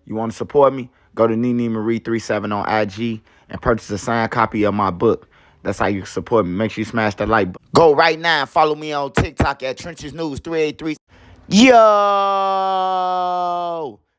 You want to support me? Go to Nene Marie 37 on IG and purchase a signed copy of my book. That's how you support me. Make sure you smash that like button. Go right now and follow me on TikTok at Trenches News 383. Yo!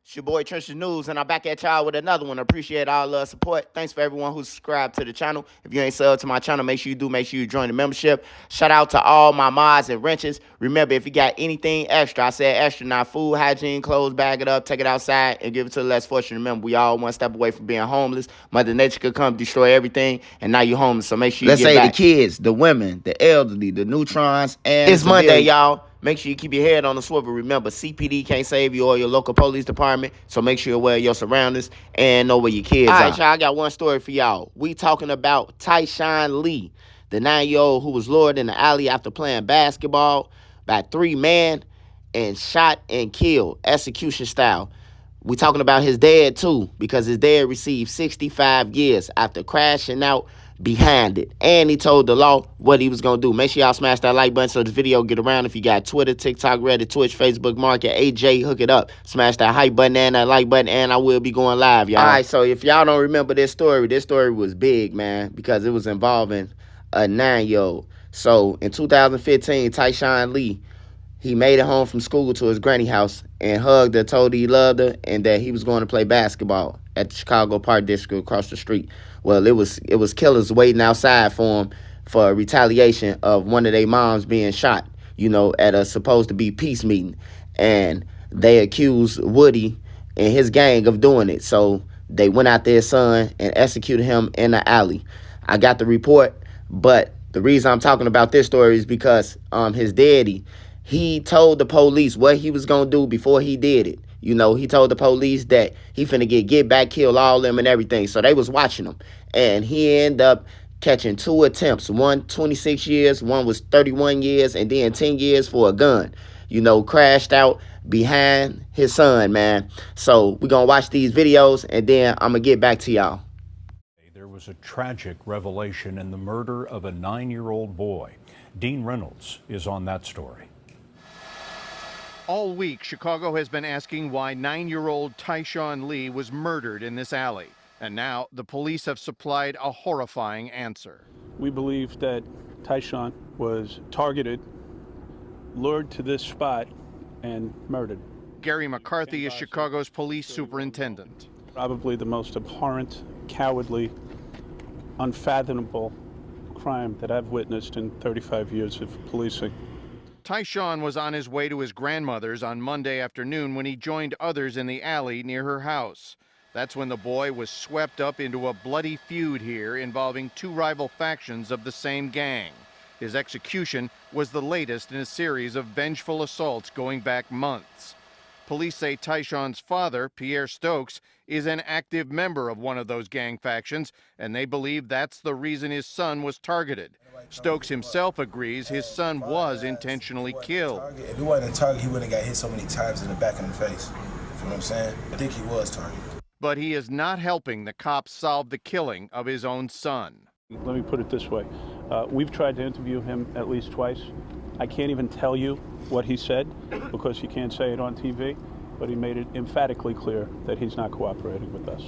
It's your boy Trenches News, and I'm back at y'all with another one. Appreciate all the support. Thanks for everyone who subscribed to the channel. If you ain't subbed to my channel, make sure you do. Make sure you join the membership. Shout out to all my mods and wrenches. Remember, if you got anything extra, I said extra, not food, hygiene, clothes, bag it up, take it outside, and give it to the less fortunate. Remember, we all one step away from being homeless. Mother Nature could come destroy everything, and now you're homeless, so make sure you get back. Let's say the kids, the women, the elderly, the neutrons, and it's Monday, y'all. Make sure you keep your head on the swivel. Remember, CPD can't save you or your local police department, so make sure you're aware of your surroundings and know where your kids are. All right, y'all, I got one story for y'all. We talking about Tyshawn Lee, the 9-year-old who was lured in the alley after playing basketball by 3 men and shot and killed, execution style. We talking about his dad, too, because his dad received 65 years after crashing out behind it. And he told the law what he was going to do. Make sure y'all smash that like button so this video get around. If you got Twitter, TikTok, Reddit, Twitch, Facebook, Market, AJ, hook it up. Smash that hype button and that like button, and I will be going live, y'all. All right, so if y'all don't remember this story was big, man, because it was involving a 9-year-old. So in 2015, Tyshawn Lee, he made it home from school to his granny house and hugged her, told he loved her, and that he was going to play basketball at the Chicago Park District across the street. Well, it was killers waiting outside for him for a retaliation of one of their moms being shot, at a supposed to be peace meeting. And they accused Woody and his gang of doing it. So they went out their son and executed him in the alley. I got the report, but the reason I'm talking about this story is because his daddy, he told the police what he was going to do before he did it. He told the police that he finna get back, kill all them and everything. So they was watching him. And he ended up catching 2 attempts. One 26 years, one was 31 years, and then 10 years for a gun. Crashed out behind his son, man. So we're going to watch these videos, and then I'm going to get back to y'all. There was a tragic revelation in the murder of a 9-year-old boy. Dean Reynolds is on that story. All week, Chicago has been asking why 9-year-old Tyshawn Lee was murdered in this alley. And now the police have supplied a horrifying answer. We believe that Tyshawn was targeted, lured to this spot, and murdered. Gary McCarthy is Chicago's police superintendent. Probably the most abhorrent, cowardly, unfathomable crime that I've witnessed in 35 years of policing. Tyshawn was on his way to his grandmother's on Monday afternoon when he joined others in the alley near her house. That's when the boy was swept up into a bloody feud here involving 2 rival factions of the same gang. His execution was the latest in a series of vengeful assaults going back months. Police say Tyshawn's father, Pierre Stokes, is an active member of one of those gang factions, and they believe that's the reason his son was targeted. Stokes himself agrees his son was intentionally killed. If he wasn't a target, he wouldn't have got hit so many times in the back and the face. You know what I'm saying? I think he was targeted. But he is not helping the cops solve the killing of his own son. Let me put it this way. We've tried to interview him at least twice. I can't even tell you what he said because he can't say it on TV, but he made it emphatically clear that he's not cooperating with us.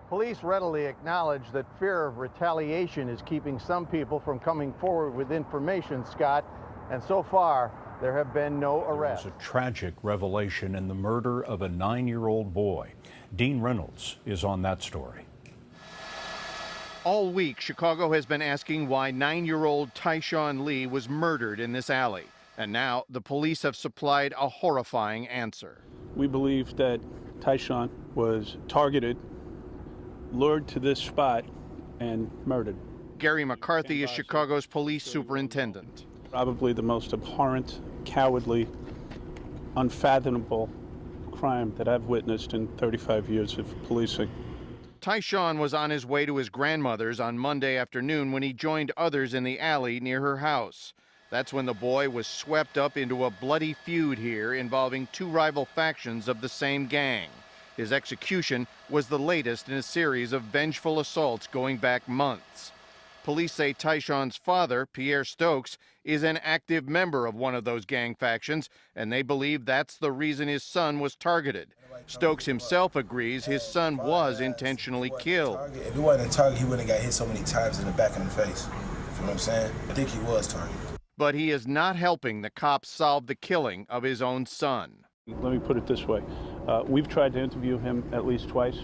Police readily acknowledge that fear of retaliation is keeping some people from coming forward with information, Scott, and so far there have been no arrests. There was a tragic revelation in the murder of a 9-year-old boy. Dean Reynolds is on that story. All week, Chicago has been asking why 9-year-old Tyshawn Lee was murdered in this alley. And now the police have supplied a horrifying answer. We believe that Tyshawn was targeted, lured to this spot, and murdered. Gary McCarthy is Chicago's police superintendent. Probably the most abhorrent, cowardly, unfathomable crime that I've witnessed in 35 years of policing. Tyshawn was on his way to his grandmother's on Monday afternoon when he joined others in the alley near her house. That's when the boy was swept up into a bloody feud here involving 2 rival factions of the same gang. His execution was the latest in a series of vengeful assaults going back months. Police say Tyshawn's father, Pierre Stokes, is an active member of one of those gang factions, and they believe that's the reason his son was targeted. Stokes himself agrees his son was intentionally killed. If he wasn't a target, he wouldn't have got hit so many times in the back of the face. You know what I'm saying? I think he was targeted. But he is not helping the cops solve the killing of his own son. Let me put it this way. We've tried to interview him at least twice.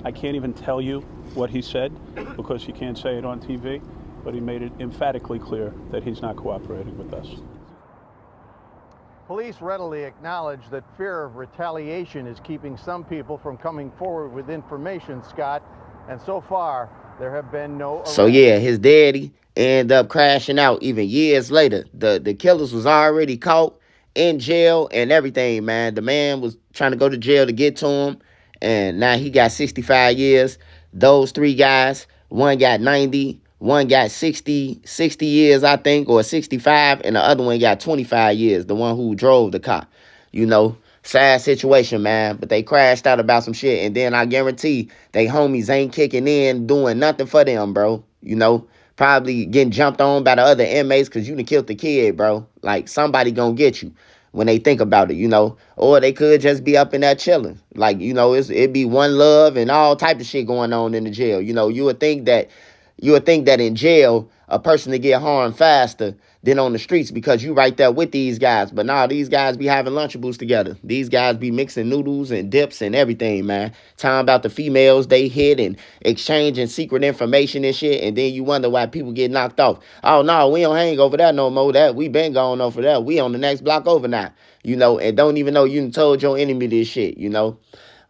I can't even tell you what he said because he can't say it on TV, but he made it emphatically clear that he's not cooperating with us. Police readily acknowledge that fear of retaliation is keeping some people from coming forward with information, Scott, and so far there have been no arrests. So yeah, his daddy ended up crashing out even years later. The killers was already caught in jail and everything, man. The man was trying to go to jail to get to him, and now he got 65 years. Those three guys, one got 90, one got 60 years, I think, or 65, and the other one got 25 years, the one who drove the car. You know, sad situation, man, but they crashed out about some shit, and then I guarantee they homies ain't kicking in, doing nothing for them, bro. You know, probably getting jumped on by the other inmates because you done killed the kid, bro. Like, somebody gonna get you when they think about it, you know. Or they could just be up in there chilling. Like, you know, it'd be one love and all type of shit going on in the jail. You know, you would think that in jail, a person to get harmed faster than on the streets because you right there with these guys. But nah, these guys be having Lunchables together. These guys be mixing noodles and dips and everything, man. Talking about the females they hit and exchanging secret information and shit. And then you wonder why people get knocked off. Oh, no, we don't hang over there no more. That we been going over there. We on the next block over now. You know, and don't even know you done told your enemy this shit, you know.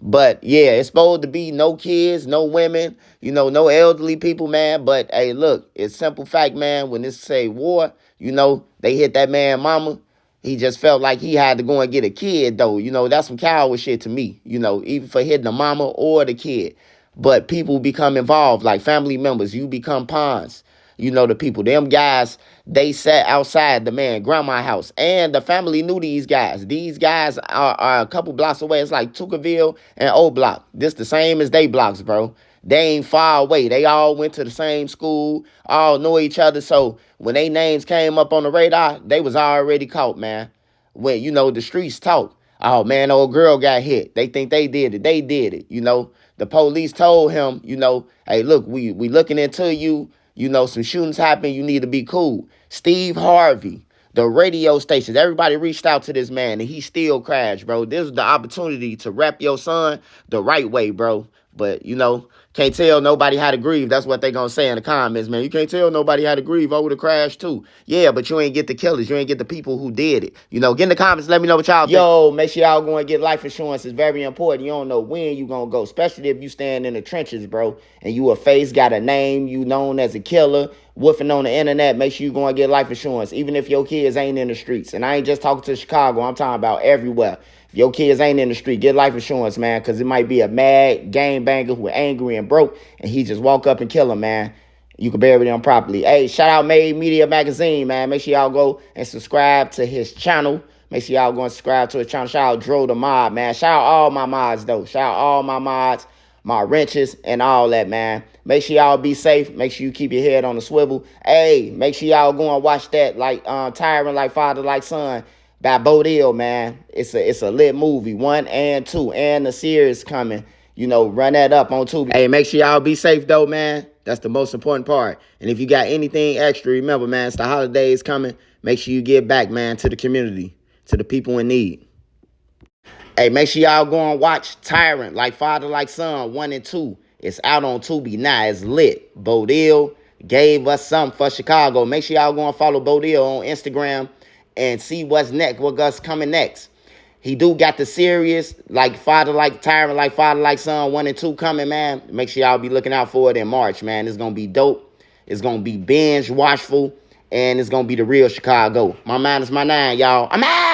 But, yeah, it's supposed to be no kids, no women, you know, no elderly people, man. But, hey, look, it's simple fact, man. When this say war, you know, they hit that man mama. He just felt like he had to go and get a kid, though. You know, that's some coward shit to me, you know, even for hitting the mama or the kid. But people become involved, like family members. You become pawns. You know, the people, them guys, they sat outside the man grandma's house. And the family knew these guys. These guys are a couple blocks away. It's like Tuckerville and O Block. This the same as they blocks, bro. They ain't far away. They all went to the same school, all know each other. So when they names came up on the radar, they was already caught, man. When, you know, the streets talk. Oh, man, old girl got hit. They think they did it. They did it, you know. The police told him, you know, hey, look, we looking into you. You know, some shootings happen. You need to be cool. Steve Harvey, the radio stations, everybody reached out to this man, and he still crashed, bro. This is the opportunity to rep your son the right way, bro. But, you know, can't tell nobody how to grieve. That's what they going to say in the comments, man. You can't tell nobody how to grieve. I would have crashed, too. Yeah, but you ain't get the killers. You ain't get the people who did it. You know, get in the comments. Let me know what y'all think. Yo, make sure y'all go and get life insurance. It's very important. You don't know when you going to go, especially if you stand in the trenches, bro, and you a face, got a name, you known as a killer, woofing on the internet. Make sure you go and get life insurance, even if your kids ain't in the streets. And I ain't just talking to Chicago. I'm talking about everywhere. If your kids ain't in the street, get life insurance, man, because it might be a mad gangbanger who angry and broke, and he just walk up and kill him, man. You can bury them properly. Hey, shout out Made Media Magazine, man. Make sure y'all go and subscribe to his channel. Make sure y'all go and subscribe to his channel. Shout out Dro the Mod, man. Shout out all my mods, though. Shout out all my mods, my wrenches, and all that, man. Make sure y'all be safe. Make sure you keep your head on the swivel. Hey, make sure y'all go and watch that, like Tyrant Like Father Like Son by Bodil, man. It's a lit movie, 1 and 2, and the series coming. You know, run that up on Tubi. Hey, make sure y'all be safe, though, man. That's the most important part. And if you got anything extra, remember, man, it's the holidays coming. Make sure you give back, man, to the community, to the people in need. Hey, make sure y'all go and watch Tyrant Like Father Like Son 1 and 2. It's out on Tubi now. It's lit. Bodil gave us something for Chicago. Make sure y'all go and follow Bodil on Instagram and see what's next, what's coming next. He do got the series like Father Like Tyrant Like Father Like Son 1 and 2 coming, man. Make sure y'all be looking out for it in March, man. It's gonna be dope. It's gonna be binge watchful, and it's gonna be the real Chicago. My mind is my nine, y'all. I'm out.